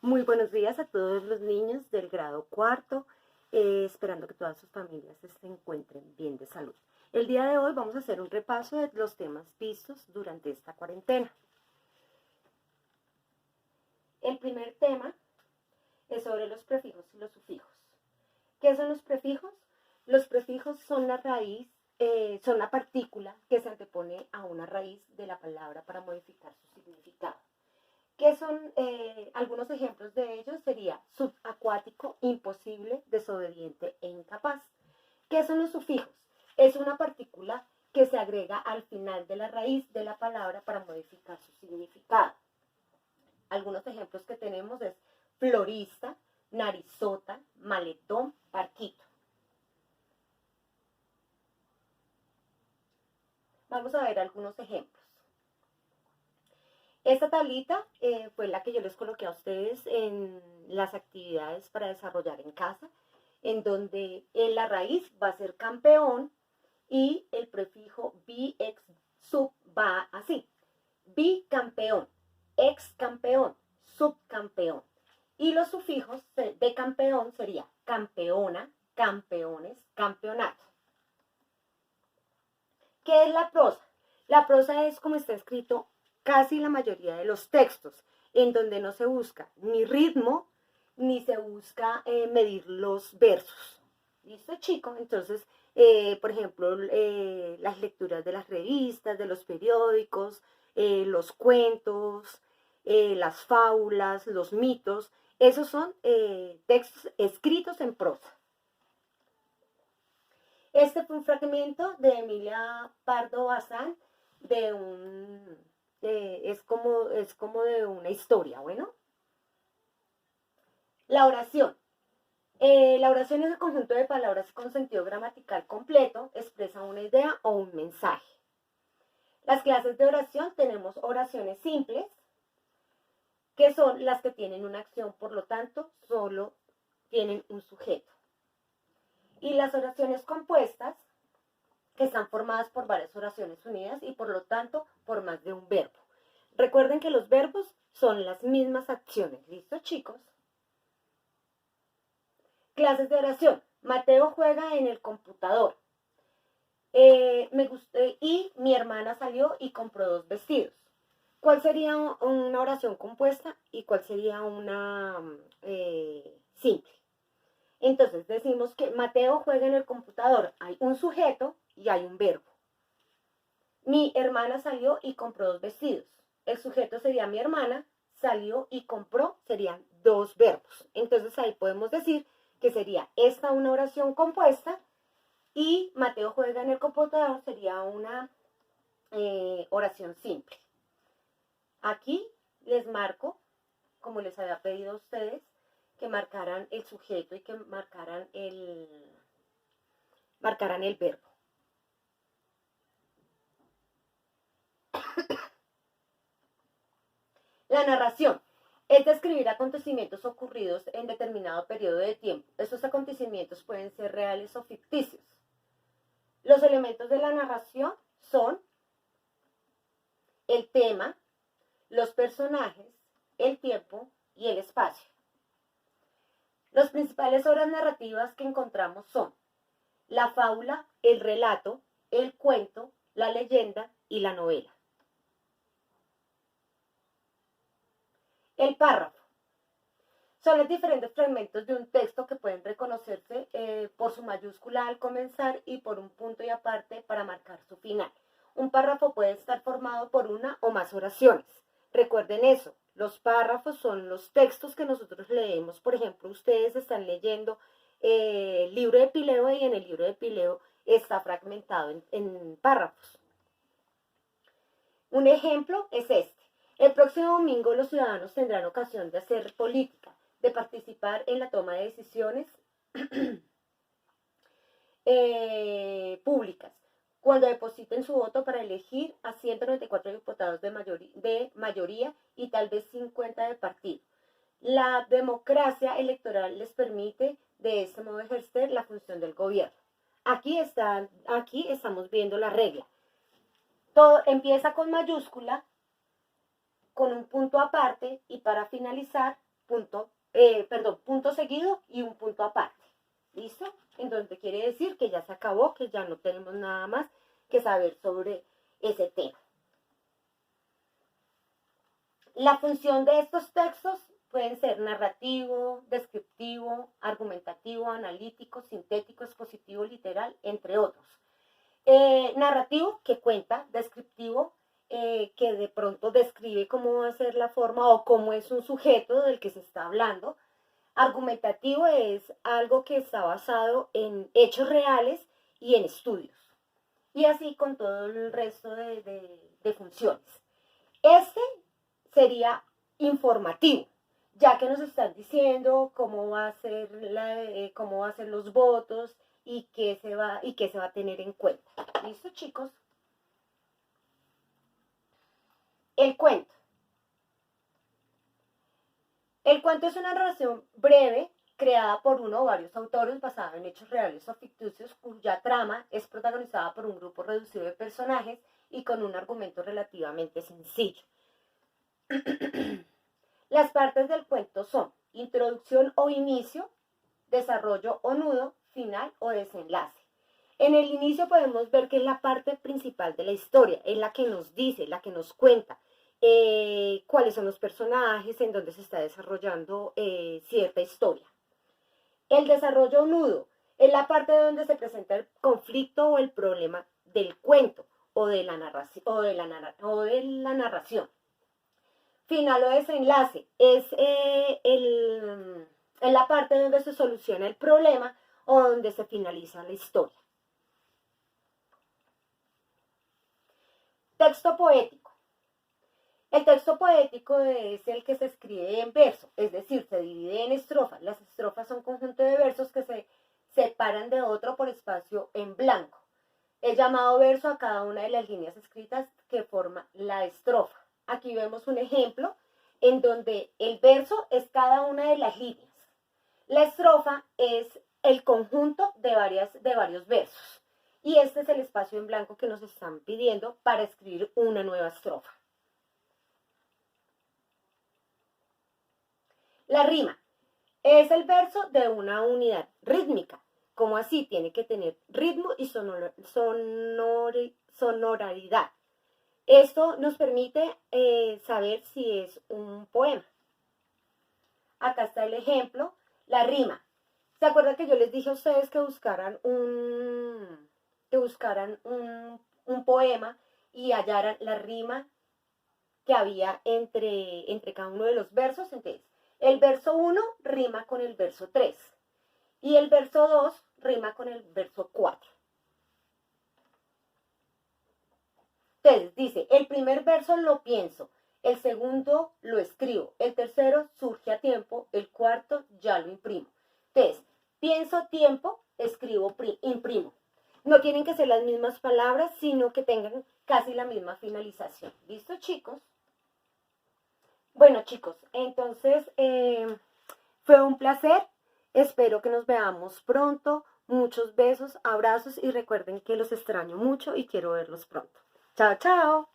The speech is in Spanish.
Muy buenos días a todos los niños del grado cuarto, esperando que todas sus familias se encuentren bien de salud. El día de hoy vamos a hacer un repaso de los temas vistos durante esta cuarentena. El primer tema es sobre los prefijos y los sufijos. ¿Qué son los prefijos? Los prefijos son la raíz, son la partícula que se antepone a una raíz de la palabra para modificar su significado. ¿Qué son algunos ejemplos de ellos? Sería subacuático, imposible, desobediente e incapaz. ¿Qué son los sufijos? Es una partícula que se agrega al final de la raíz de la palabra para modificar su significado. Algunos ejemplos que tenemos es florista, narizota, maletón, parquito. Vamos a ver algunos ejemplos. Esta tablita fue la que yo les coloqué a ustedes en las actividades para desarrollar en casa, en donde la raíz va a ser campeón y el prefijo bi, ex, sub va así. Bicampeón, ex campeón, subcampeón. Y los sufijos de campeón sería campeona, campeones, campeonato. ¿Qué es la prosa? La prosa es como está escrito casi la mayoría de los textos, en donde no se busca ni ritmo, ni se busca medir los versos. ¿Listo, chicos? Entonces, por ejemplo, las lecturas de las revistas, de los periódicos, los cuentos, las fábulas, los mitos, esos son textos escritos en prosa. Este fue un fragmento de Emilia Pardo Bazán de es como de una historia, ¿bueno? La oración. La oración es el conjunto de palabras con sentido gramatical completo, expresa una idea o un mensaje. Las clases de oración tenemos oraciones simples, que son las que tienen una acción, por lo tanto, solo tienen un sujeto. Y las oraciones compuestas, que están formadas por varias oraciones unidas y por lo tanto por más de un verbo. Recuerden que los verbos son las mismas acciones. ¿Listo, chicos? Clases de oración. Mateo juega en el computador. Y mi hermana salió y compró 2 vestidos. ¿Cuál sería una oración compuesta y cuál sería una simple? Entonces decimos que Mateo juega en el computador. Hay un sujeto y hay un verbo. Mi hermana salió y compró 2 vestidos. El sujeto sería mi hermana, salió y compró serían 2 verbos. Entonces ahí podemos decir que sería esta una oración compuesta y Mateo juega en el computador sería una oración simple. Aquí les marco, como les había pedido a ustedes, que marcaran el sujeto y que marcaran el verbo. La narración es describir acontecimientos ocurridos en determinado periodo de tiempo. Estos acontecimientos pueden ser reales o ficticios. Los elementos de la narración son el tema, los personajes, el tiempo y el espacio. Las principales obras narrativas que encontramos son la fábula, el relato, el cuento, la leyenda y la novela. El párrafo. Son los diferentes fragmentos de un texto que pueden reconocerse por su mayúscula al comenzar y por un punto y aparte para marcar su final. Un párrafo puede estar formado por una o más oraciones. Recuerden eso, los párrafos son los textos que nosotros leemos. Por ejemplo, ustedes están leyendo el libro de Pileo y en el libro de Pileo está fragmentado en párrafos. Un ejemplo es este. El próximo domingo los ciudadanos tendrán ocasión de hacer política, de participar en la toma de decisiones públicas, cuando depositen su voto para elegir a 194 diputados de mayoría y tal vez 50 de partido. La democracia electoral les permite de este modo ejercer la función del gobierno. Aquí estamos viendo la regla. Todo empieza con mayúscula, con un punto aparte y para finalizar punto seguido y un punto aparte. ¿Listo? Entonces quiere decir que ya se acabó, que ya no tenemos nada más que saber sobre ese tema. La función de estos textos pueden ser narrativo, descriptivo, argumentativo, analítico, sintético, expositivo, literal, entre otros. Narrativo, que cuenta, descriptivo, que de pronto describe cómo va a ser la forma o cómo es un sujeto del que se está hablando. Argumentativo es algo que está basado en hechos reales y en estudios. Y así con todo el resto de funciones. Este sería informativo, ya que nos están diciendo cómo va a ser cómo va a ser los votos y qué se va a tener en cuenta. ¿Listo, chicos? El cuento. El cuento es una narración breve creada por uno o varios autores basada en hechos reales o ficticios cuya trama es protagonizada por un grupo reducido de personajes y con un argumento relativamente sencillo. Las partes del cuento son introducción o inicio, desarrollo o nudo, final o desenlace. En el inicio podemos ver que es la parte principal de la historia, es la que nos dice, la que nos cuenta cuáles son los personajes, en dónde se está desarrollando cierta historia. El desarrollo nudo es la parte donde se presenta el conflicto o el problema del cuento o de la narración. Final o desenlace es la parte donde se soluciona el problema o donde se finaliza la historia. Texto poético. El texto poético es el que se escribe en verso, es decir, se divide en estrofas. Las estrofas son un conjunto de versos que se separan de otro por espacio en blanco. He llamado verso a cada una de las líneas escritas que forma la estrofa. Aquí vemos un ejemplo en donde el verso es cada una de las líneas. La estrofa es el conjunto de varios versos. Y este es el espacio en blanco que nos están pidiendo para escribir una nueva estrofa. La rima es el verso de una unidad rítmica. Como así, tiene que tener ritmo y sonoridad. Esto nos permite saber si es un poema. Acá está el ejemplo, la rima. ¿Se acuerdan que yo les dije a ustedes que buscaran un poema y hallaran la rima que había entre cada uno de los versos? Entonces, el verso 1 rima con el verso 3 y el verso 2 rima con el verso 4. Entonces dice, el primer verso lo pienso, el segundo lo escribo, el tercero surge a tiempo, el cuarto ya lo imprimo. Entonces, pienso tiempo, escribo, imprimo. No tienen que ser las mismas palabras, sino que tengan casi la misma finalización. ¿Listo, chicos? Bueno, chicos, entonces fue un placer. Espero que nos veamos pronto. Muchos besos, abrazos y recuerden que los extraño mucho y quiero verlos pronto. Chao, chao.